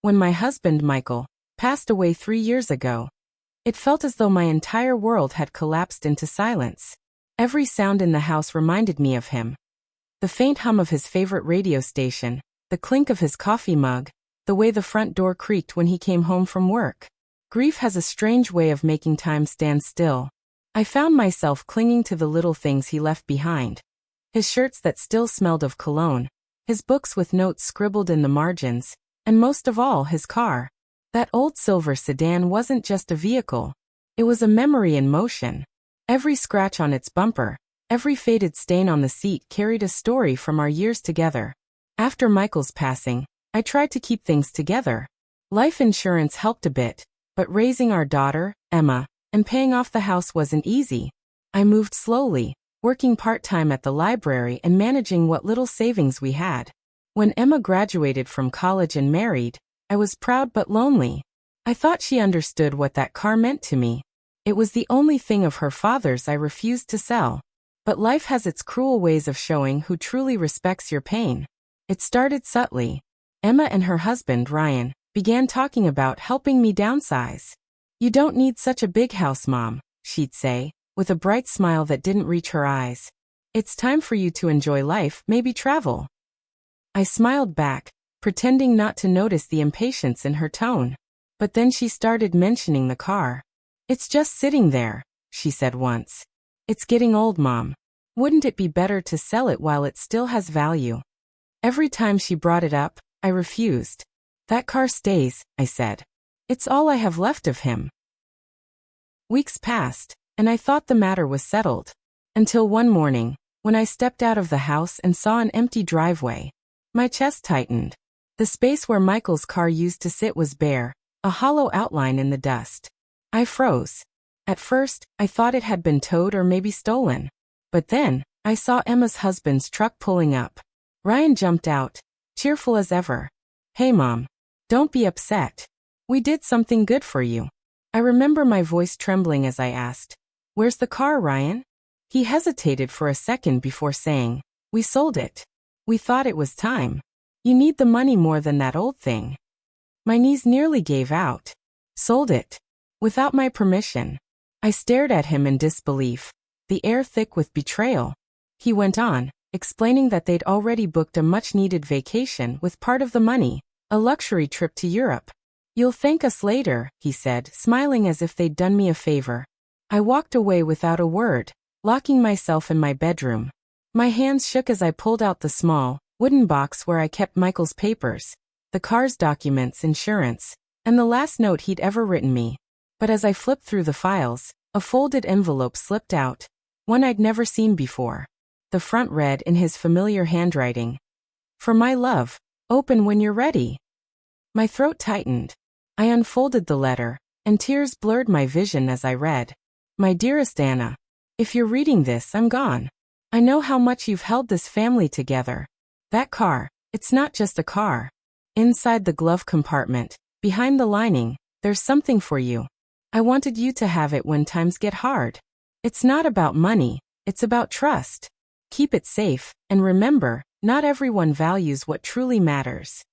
when my husband, Michael, passed away 3 years ago. It felt as though my entire world had collapsed into silence. Every sound in the house reminded me of him. The faint hum of his favorite radio station, the clink of his coffee mug, the way the front door creaked when he came home from work. Grief has a strange way of making time stand still. I found myself clinging to the little things he left behind. His shirts that still smelled of cologne, his books with notes scribbled in the margins, and most of all, his car. That old silver sedan wasn't just a vehicle. It was a memory in motion. Every scratch on its bumper, every faded stain on the seat carried a story from our years together. After Michael's passing, I tried to keep things together. Life insurance helped a bit, but raising our daughter, Emma, and paying off the house wasn't easy. I moved slowly, working part-time at the library and managing what little savings we had. When Emma graduated from college and married, I was proud but lonely. I thought she understood what that car meant to me. It was the only thing of her father's I refused to sell. But life has its cruel ways of showing who truly respects your pain. It started subtly. Emma and her husband, Ryan, began talking about helping me downsize. "You don't need such a big house, Mom," she'd say, with a bright smile that didn't reach her eyes. "It's time for you to enjoy life, maybe travel." I smiled back, pretending not to notice the impatience in her tone. But then she started mentioning the car. "It's just sitting there," she said once. "It's getting old, Mom. Wouldn't it be better to sell it while it still has value?" Every time she brought it up, I refused. "That car stays," I said. "It's all I have left of him." Weeks passed, and I thought the matter was settled. Until one morning, when I stepped out of the house and saw an empty driveway. My chest tightened. The space where Michael's car used to sit was bare, a hollow outline in the dust. I froze. At first, I thought it had been towed or maybe stolen. But then, I saw Emma's husband's truck pulling up. Ryan jumped out, cheerful as ever. "Hey, Mom. Don't be upset. We did something good for you." I remember my voice trembling as I asked, "Where's the car, Ryan?" He hesitated for a second before saying, "We sold it. We thought it was time. You need the money more than that old thing." My knees nearly gave out. "Sold it? Without my permission?" I stared at him in disbelief, the air thick with betrayal. He went on, explaining that they'd already booked a much-needed vacation with part of the money, a luxury trip to Europe. "You'll thank us later," he said, smiling as if they'd done me a favor. I walked away without a word, locking myself in my bedroom. My hands shook as I pulled out the small, wooden box where I kept Michael's papers, the car's documents, insurance, and the last note he'd ever written me. But as I flipped through the files, a folded envelope slipped out, one I'd never seen before. The front read in his familiar handwriting, "For my love, open when you're ready." My throat tightened. I unfolded the letter, and tears blurred my vision as I read. "My dearest Anna, if you're reading this, I'm gone. I know how much you've held this family together. That car, it's not just a car. Inside the glove compartment, behind the lining, there's something for you. I wanted you to have it when times get hard. It's not about money, it's about trust. Keep it safe, and remember, not everyone values what truly matters."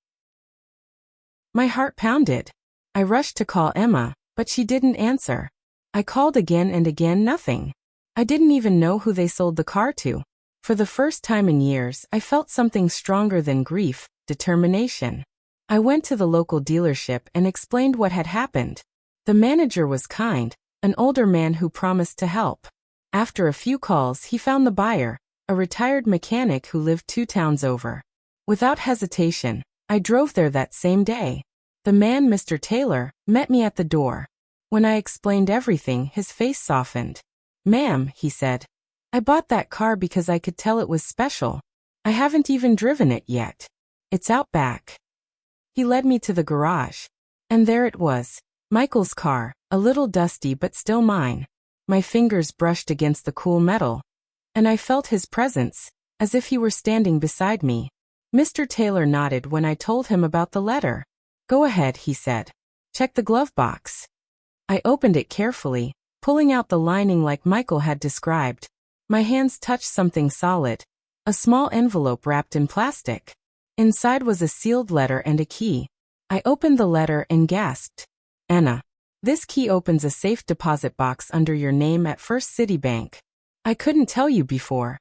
My heart pounded. I rushed to call Emma, but she didn't answer. I called again and again, nothing. I didn't even know who they sold the car to. For the first time in years, I felt something stronger than grief, determination. I went to the local dealership and explained what had happened. The manager was kind, an older man who promised to help. After a few calls, he found the buyer, a retired mechanic who lived 2 towns over. Without hesitation, I drove there that same day. The man, Mr. Taylor, met me at the door. When I explained everything, his face softened. "Ma'am," he said, "I bought that car because I could tell it was special. I haven't even driven it yet. It's out back." He led me to the garage. And there it was, Michael's car, a little dusty but still mine. My fingers brushed against the cool metal. And I felt his presence, as if he were standing beside me. Mr. Taylor nodded when I told him about the letter. "Go ahead," he said. "Check the glove box." I opened it carefully, pulling out the lining like Michael had described. My hands touched something solid, a small envelope wrapped in plastic. Inside was a sealed letter and a key. I opened the letter and gasped. Anna. This key opens a safe deposit box under your name at First Citibank. I couldn't tell you before.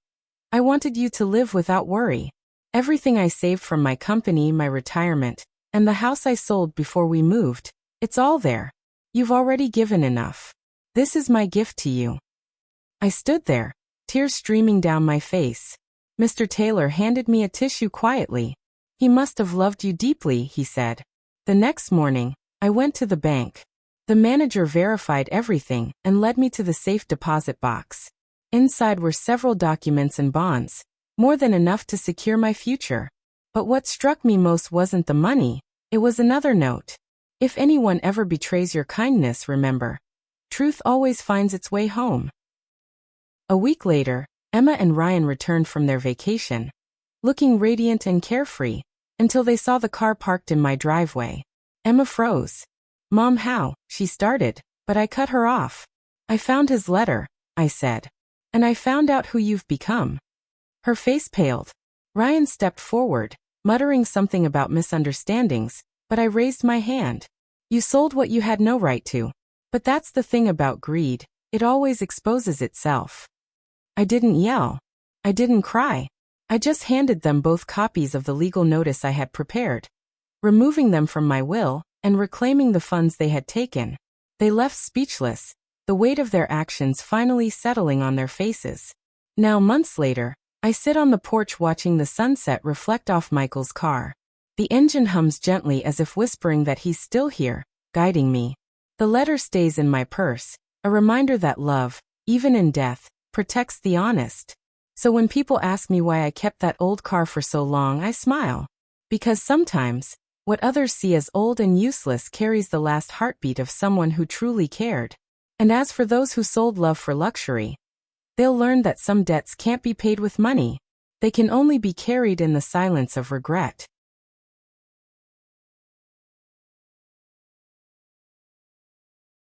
I wanted you to live without worry. Everything I saved from my company, my retirement, and the house I sold before we moved, it's all there. You've already given enough. This is my gift to you. I stood there, tears streaming down my face. Mr. Taylor handed me a tissue quietly. He must have loved you deeply, he said. The next morning, I went to the bank. The manager verified everything and led me to the safe deposit box. Inside were several documents and bonds, more than enough to secure my future. But what struck me most wasn't the money, it was another note. If anyone ever betrays your kindness, remember, truth always finds its way home. A week later, Emma and Ryan returned from their vacation, looking radiant and carefree, until they saw the car parked in my driveway. Emma froze. Mom, how? She started, but I cut her off. I found his letter, I said. And I found out who you've become. Her face paled. Ryan stepped forward, muttering something about misunderstandings, but I raised my hand. You sold what you had no right to. But that's the thing about greed, it always exposes itself. I didn't yell. I didn't cry. I just handed them both copies of the legal notice I had prepared, removing them from my will and reclaiming the funds they had taken. They left speechless, the weight of their actions finally settling on their faces. Now, months later, I sit on the porch watching the sunset reflect off Michael's car. The engine hums gently as if whispering that he's still here, guiding me. The letter stays in my purse, a reminder that love, even in death, protects the honest. So when people ask me why I kept that old car for so long, I smile. Because sometimes, what others see as old and useless carries the last heartbeat of someone who truly cared. And as for those who sold love for luxury, they'll learn that some debts can't be paid with money. They can only be carried in the silence of regret.